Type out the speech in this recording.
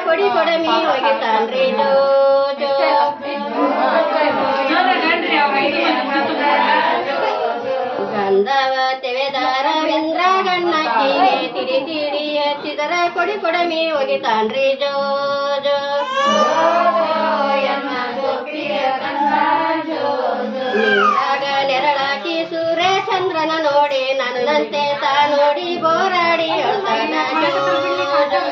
ಕೊಡಿ ಕೊಡಮಿ ಹೋಗಿತಾನ್ರಿ ಜೋ ಜೋ ಗಂಧವ ತೆವೆದಾರ ವೇಂದ್ರ ಗಣ್ಣಕ್ಕಿಗೆ ತಿಡಿ ತಿಡಿ ಹಚ್ಚಿದರ ಕೊಡಿ ಕೊಡಮಿ ಹೋಗಿತಾನ್ರಿ ಜೋ ಜೋ ನಿಂದಾಗ ನೆರಳಾಕಿ ಸೂರ್ಯ ಚಂದ್ರನ ನೋಡಿ ನನ್ನಂತೆ ತಾ ನೋಡಿ ಬೋರಾಡಿ ಹೇಳ್ತಾನ ಜೋ ಜೋ